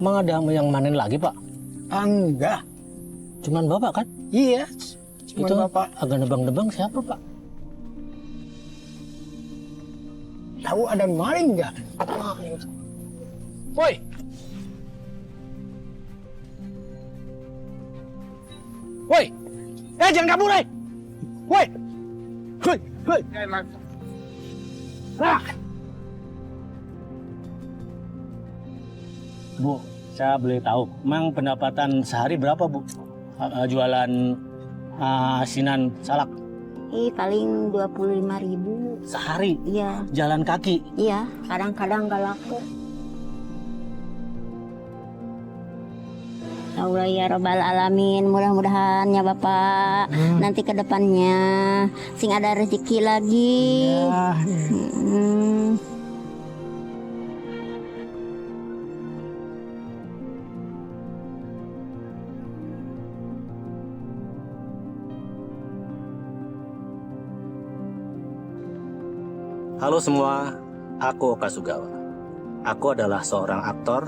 Emang ada yang manen lagi, Pak? Enggak. Cuman Bapak kan? Iya. Cuma Itu Bapak. agak nebang-nebang siapa, Pak? Tahu ada maling nggak? Woi! Woi! Jangan kabur, woi! Woi! Woi! Woi! Nah! Bu, saya boleh tahu, emang pendapatan sehari berapa, Bu? Jualan asinan salak Paling 25.000. sehari, Iya, jalan kaki. iya. Kadang-kadang nggak laku. Allah ya Rabbal Alamin, mudah-mudahan ya Bapak nanti ke depannya sing ada rezeki lagi. Ya, Hmm. Halo semua, aku Oka Sugawa. Aku adalah seorang aktor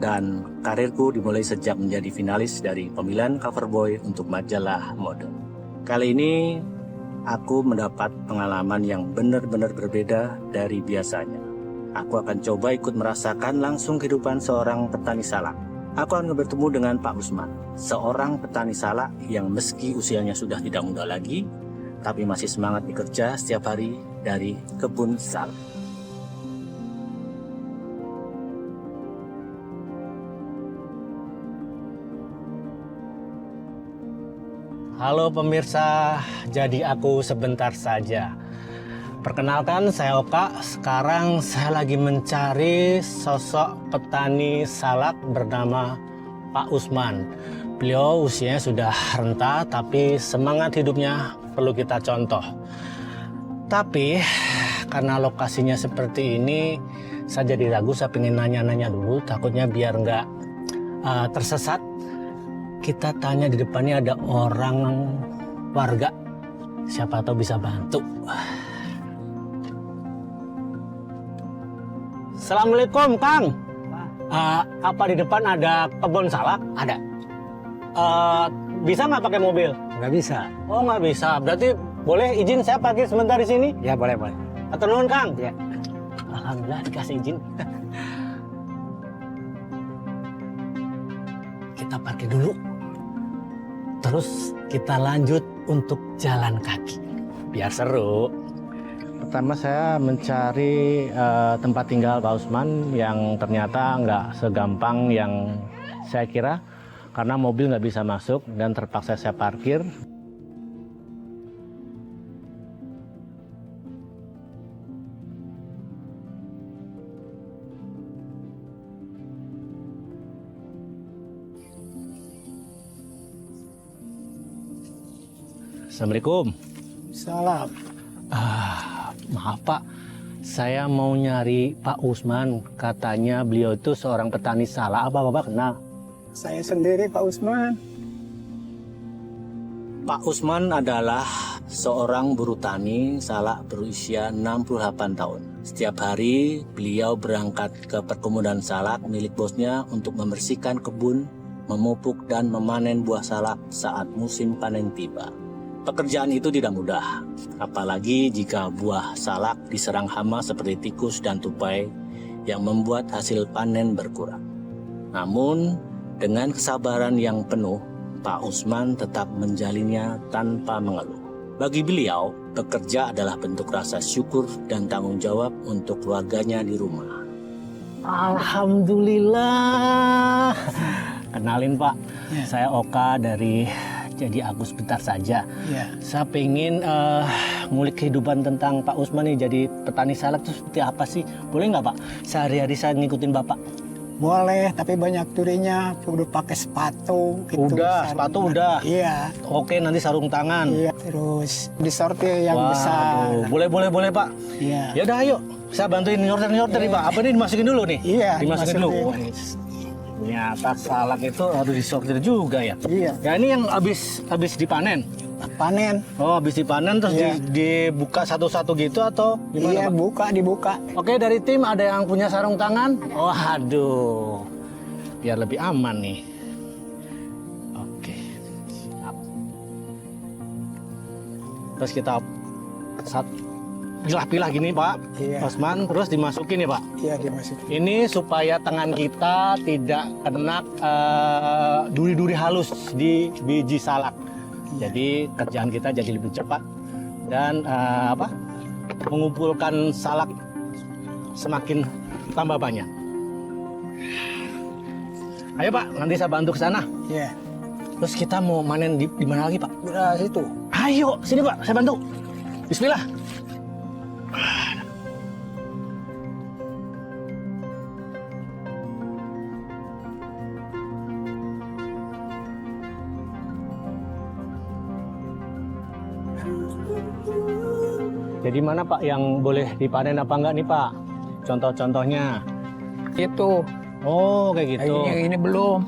dan karirku dimulai sejak menjadi finalis dari pemilihan cover boy untuk majalah mode. Kali ini aku mendapat pengalaman yang benar-benar berbeda dari biasanya. Aku akan coba ikut merasakan langsung kehidupan seorang petani salak. Aku akan bertemu dengan Pak Usman, seorang petani salak yang meski usianya sudah tidak muda lagi, tapi masih semangat bekerja setiap hari dari kebun salak. Halo pemirsa, jadi aku sebentar saja. Perkenalkan, saya Oka. Sekarang saya lagi mencari sosok petani salak bernama Pak Usman. Beliau usianya sudah renta, tapi semangat hidupnya perlu kita contoh. Tapi karena lokasinya seperti ini, saya jadi ragu. Saya pengen nanya-nanya dulu, takutnya biar nggak tersesat. Kita tanya di depannya ada orang warga, siapa tahu bisa bantu. Assalamualaikum, Kang. Apa di depan ada kebun salak? Ada. Bisa nggak pakai mobil? nggak bisa. Oh, nggak bisa. Berarti boleh izin saya parkir sebentar di sini? Ya boleh. Atau nuhun, Kang? Ya. Alhamdulillah dikasih izin. Kita parkir dulu. Terus kita lanjut untuk jalan kaki. Biar seru. Pertama saya mencari tempat tinggal Pak Usman yang ternyata nggak segampang yang saya kira. Karena mobil nggak bisa masuk dan terpaksa saya parkir. Assalamualaikum. Salam. Maaf Pak, saya mau nyari Pak Usman. Katanya beliau itu seorang petani salak. Apa Bapak kenal? Saya sendiri Pak Usman. Pak Usman adalah seorang buruh tani salak berusia 68 tahun. Setiap hari beliau berangkat ke perkebunan salak milik bosnya untuk membersihkan kebun, memupuk dan memanen buah salak saat musim panen tiba. Pekerjaan itu tidak mudah, apalagi jika buah salak diserang hama seperti tikus dan tupai yang membuat hasil panen berkurang. Namun, dengan kesabaran yang penuh, Pak Usman tetap menjalinnya tanpa mengeluh. Bagi beliau, bekerja adalah bentuk rasa syukur dan tanggung jawab untuk keluarganya di rumah. Alhamdulillah. Kenalin Pak, saya Oka dari Jadi Agus Bentar Saja. Ya. Saya pengen ngulik kehidupan tentang Pak Usman nih, jadi petani salak itu seperti apa sih? Boleh nggak Pak? Sehari-hari saya ngikutin Bapak. Boleh, tapi banyak turinya. Udah pakai sepatu. Gitu, Udah, sarung. sepatu udah. Iya. Oke, nanti sarung tangan. Iya. Terus disortir yang Waduh, besar. boleh Pak. Iya. Ya udah ayo, saya bantuin nyortir nih Pak. Apa ini dimasukin dulu nih? Iya. Dimasukin dulu. dimasukin. Ternyata salak itu harus disortir juga ya. Iya. Ya ini yang habis dipanen. Panen. Oh, habis dipanen terus Iya. dibuka satu-satu gitu atau gimana, Iya, Pak? dibuka. Oke, dari tim ada yang punya sarung tangan? Oh, aduh. biar lebih aman nih. Oke, siap. Terus kita pilah-pilah gini Pak Iya. Osman, terus dimasukin ya Pak. Iya, dimasukin. Ini supaya tangan kita tidak kena duri-duri halus di biji salak. Jadi kerjaan kita jadi lebih cepat dan mengumpulkan salak semakin tambah banyak. Ayo Pak, nanti saya bantu ke sana. Iya. Terus kita mau manen di mana lagi Pak? Udah situ. Ayo, sini Pak, saya bantu. Bismillah. Jadi mana Pak yang boleh dipanen apa enggak nih Pak? Contoh-contohnya. Itu. Oh, kayak gitu. Ini belum.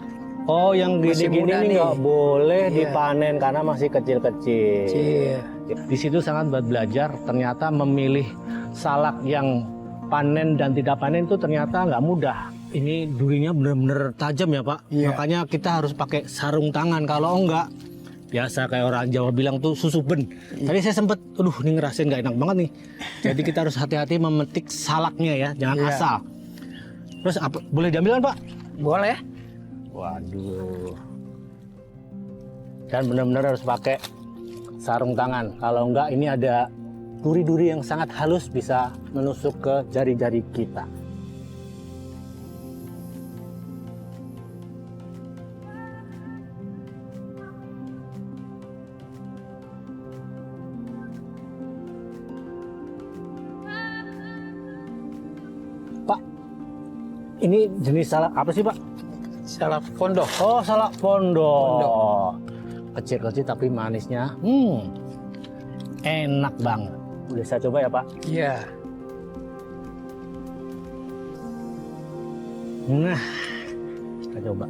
Oh, yang Masih gini-gini muda nih nih. nggak boleh Iya. dipanen karena masih kecil-kecil. Kecil. Di situ sangat buat belajar. Ternyata memilih salak yang panen dan tidak panen itu ternyata nggak mudah. Ini durinya benar-benar tajam ya Pak. Iya. Makanya kita harus pakai sarung tangan. Kalau enggak, biasa kayak orang Jawa bilang tuh susuben. Tadi saya sempet, ini ngerasain nggak enak banget nih. Jadi kita harus hati-hati memetik salaknya ya, jangan Iya. asal. Terus boleh diambil kan Pak? Boleh. Waduh. Dan benar-benar harus pakai sarung tangan. Kalau enggak ini ada duri-duri yang sangat halus bisa menusuk ke jari-jari kita. Pak, ini jenis salak apa sih Pak? Salak pondok. Oh, salak pondok. Kecil-kecil tapi manisnya, enak banget. Boleh saya coba ya Pak? Iya. Nah, kita coba.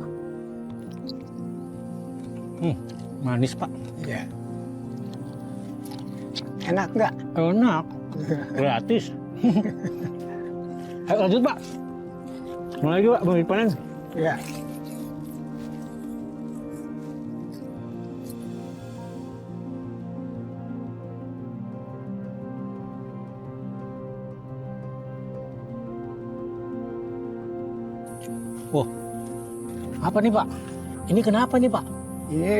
Manis Pak. Iya. Enak nggak? Enak. Gratis. Ayo lanjut Pak. Mau lagi Pak, mau dipanen? Iya. Wah, apa nih Pak? Ini kenapa nih Pak? Ini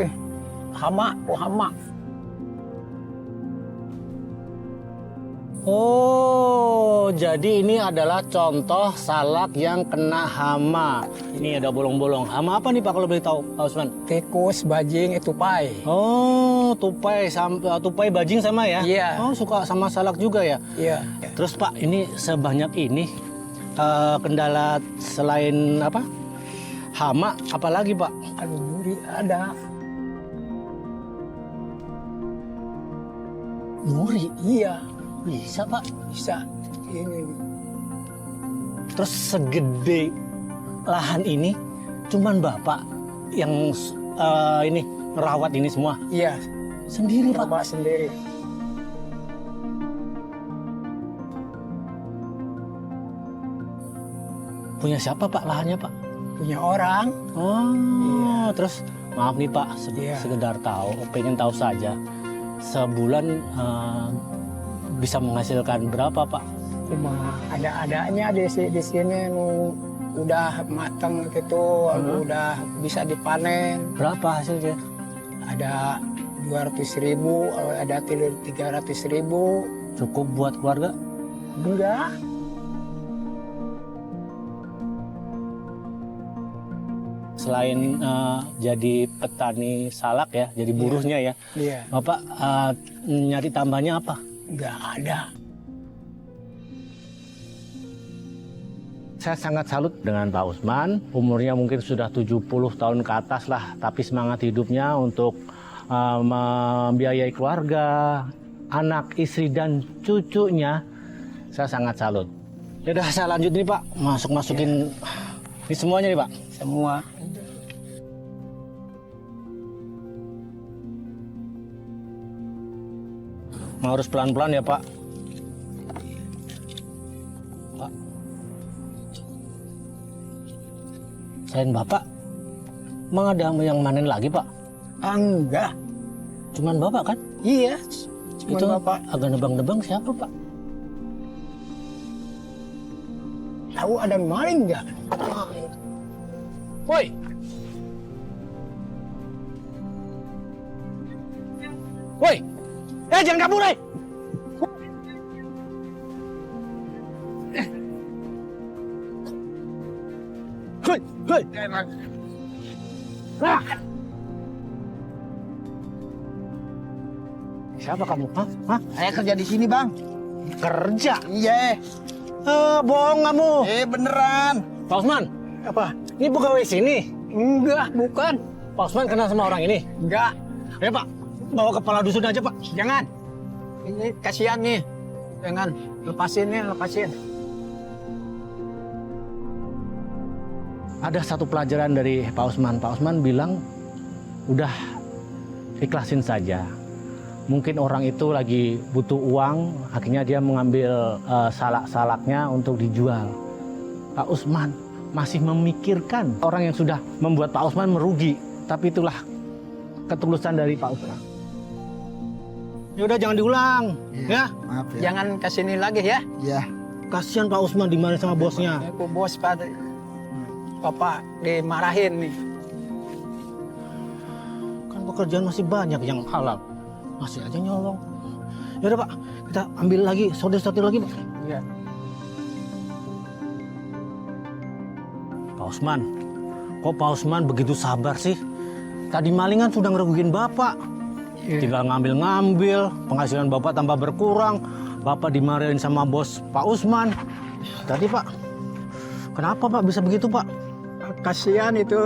hama, hama. Oh, jadi ini adalah contoh salak yang kena hama. Ini ada bolong-bolong. Hama apa nih Pak kalau boleh tahu, Pak Usman? Tikus, bajing, tupai. Oh, tupai bajing sama ya? Iya. Oh, suka sama salak juga ya? Iya. Terus Pak, ini sebanyak ini kendala selain apa? Hama, apalagi Pak? Aduh, duri ada. Duri. Iya, Bisa Pak. bisa. Ini. Terus segede lahan ini, cuman Bapak yang ini merawat ini semua Iya, sendiri Pak. coba sendiri. Punya siapa Pak lahannya Pak? Punya orang. Oh, terus maaf nih Pak, Iya. sekedar tahu, pengen tahu saja. Sebulan bisa menghasilkan berapa Pak? Cuma ada-adanya di sini udah matang gitu, udah bisa dipanen. Berapa hasilnya? Ada 200.000, ada 300.000. Cukup buat keluarga? Enggak. Selain jadi petani salak ya, jadi buruhnya ya, Iya, Bapak nyari tambahnya apa? enggak ada. Saya sangat salut dengan Pak Usman, umurnya mungkin sudah 70 tahun ke atas lah, tapi semangat hidupnya untuk membiayai keluarga, anak, istri, dan cucunya, saya sangat salut. Ya udah saya lanjut nih Pak, masukin ini semuanya nih Pak. Semua. Harus pelan-pelan ya Pak. Pak. Selain Bapak, emang ada yang manen lagi Pak? Enggak. Cuman Bapak kan? Iya. Cuma Itu bapak agak nebang-nebang siapa Pak? tahu ada maling nggak? Woi! Woi! Jangan kabur, woi! Hei, hei. Ah. Siapa kamu? Hah? Saya kerja di sini, Bang. Kerja? Iya. Bohong kamu. Beneran. Pak Usman, Apa? ini pegawai sini. Enggak, bukan. Pak Usman kenal sama orang ini? Enggak. Ya Pak, bawa kepala dusun aja Pak. Jangan. Ini kasihan nih. Jangan. Lepasin ya, lepasin. Ada satu pelajaran dari Pak Usman. Pak Usman bilang, udah ikhlasin saja. Mungkin orang itu lagi butuh uang, akhirnya dia mengambil salak-salaknya untuk dijual. Pak Usman masih memikirkan orang yang sudah membuat Pak Usman merugi. Tapi itulah ketulusan dari Pak Usman. Ya udah jangan diulang, ya. Maaf ya. Jangan kesini lagi ya. Iya. Kasihan Pak Usman dimarahin sama bosnya. Aku bos Pak. Bapak dimarahin nih. Kan pekerjaan masih banyak yang halal, masih aja nyolong. Ya udah Pak, kita ambil lagi sortir lagi Pak. Iya. Pak Usman, kok Pak Usman begitu sabar sih? Tadi malingan sudah ngerugiin Bapak. Tinggal ngambil-ngambil, penghasilan Bapak tambah berkurang. Bapak dimarahin sama bos Pak Usman. Tadi Pak, kenapa Pak bisa begitu Pak? Kasihan itu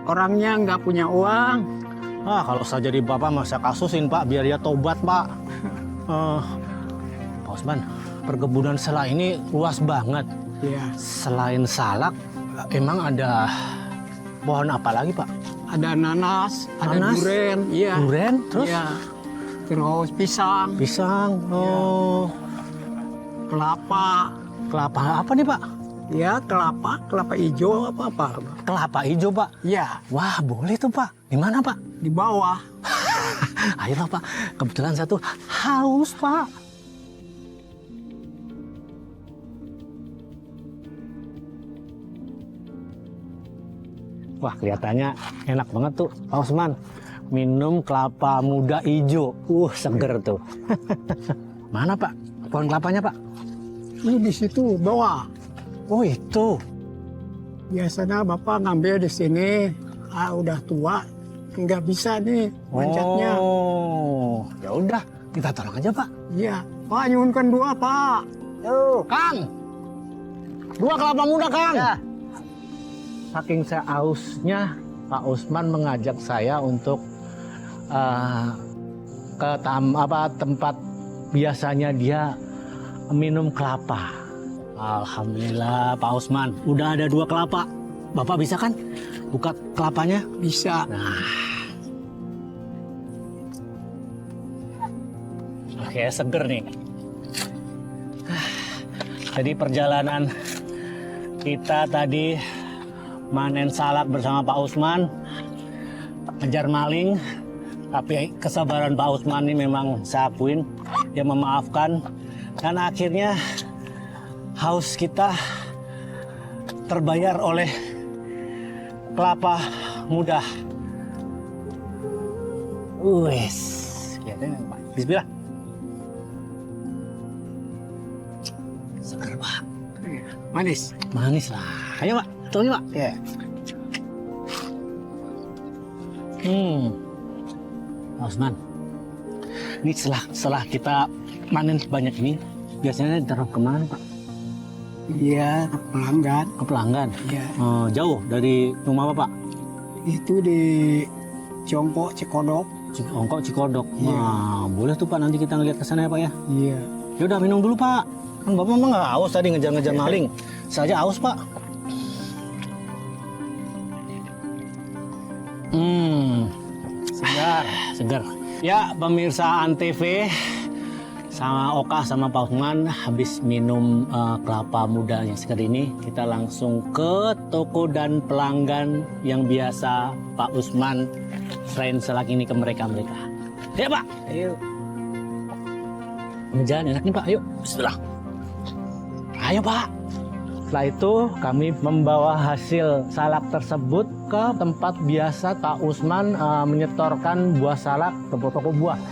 orangnya nggak punya uang. Kalau saya jadi Bapak masa kasusin Pak, biar dia tobat Pak. Pak Usman, perkebunan salak ini luas banget. Iya. Selain salak, emang ada pohon apa lagi Pak? Ada nanas, ada Nanas? duren, iya. Duren, terus Iya. Terus pisang, pisang, oh, kelapa. kelapa apa nih Pak? Ya, kelapa hijau apa-apa. Kelapa hijau Pak. Iya, Wah boleh tuh Pak. Di mana Pak? di bawah. Ayolah Pak. Kebetulan satu haus Pak. Wah kelihatannya enak banget tuh Pak Usman. Minum kelapa muda hijau. Seger tuh. Mana Pak? Pohon kelapanya Pak? Ini di situ bawah. Oh itu. Biasanya Bapak ngambil di sini. Udah tua, nggak bisa nih manjatnya. Oh, ya udah kita tolong aja Pak. Iya, Pak nyuhunkan dua Pak. Kang, 2 kelapa muda Kang. Ya. Saking saya hausnya, Pak Usman mengajak saya untuk ke tempat biasanya dia minum kelapa. Alhamdulillah Pak Usman, udah ada 2 kelapa. Bapak bisa kan buka kelapanya? Bisa. Oke, seger nih. Jadi perjalanan kita tadi manen salak bersama Pak Usman, ngejar maling, tapi kesabaran Pak Usman ini memang saya akuin, dia memaafkan, dan akhirnya haus kita terbayar oleh kelapa muda. Wes, bismillah. Seger Pak. Manis. Manis lah. Ayo Pak, tunggu Pak. Ya. Pak Usman, ini setelah kita manen sebanyak ini, biasanya ditaruh kemana Pak? Iya, pelanggan. Ke pelanggan? Iya. Jauh dari rumah Bapak? Itu di Congkok, Cikodok. Cikodok. Iya. Wah, boleh tuh Pak, nanti kita ngeliat ke sana ya Pak ya. Iya. Ya udah minum dulu Pak. Kan Bapak memang nggak haus tadi ngejar-ngejar maling. Saya aja haus Pak. Segar. Ya pemirsa Antv, Sama Oka sama Pak Usman habis minum kelapa muda yang segar ini, kita langsung ke toko dan pelanggan yang biasa Pak Usman selain selak ini ke mereka-mereka. Ya Pak, ayo. Ini jalan enak nih Pak, ayo. Bismillah. Ayo Pak. Setelah itu kami membawa hasil salak tersebut ke tempat biasa Pak Usman menyetorkan buah salak ke toko buah.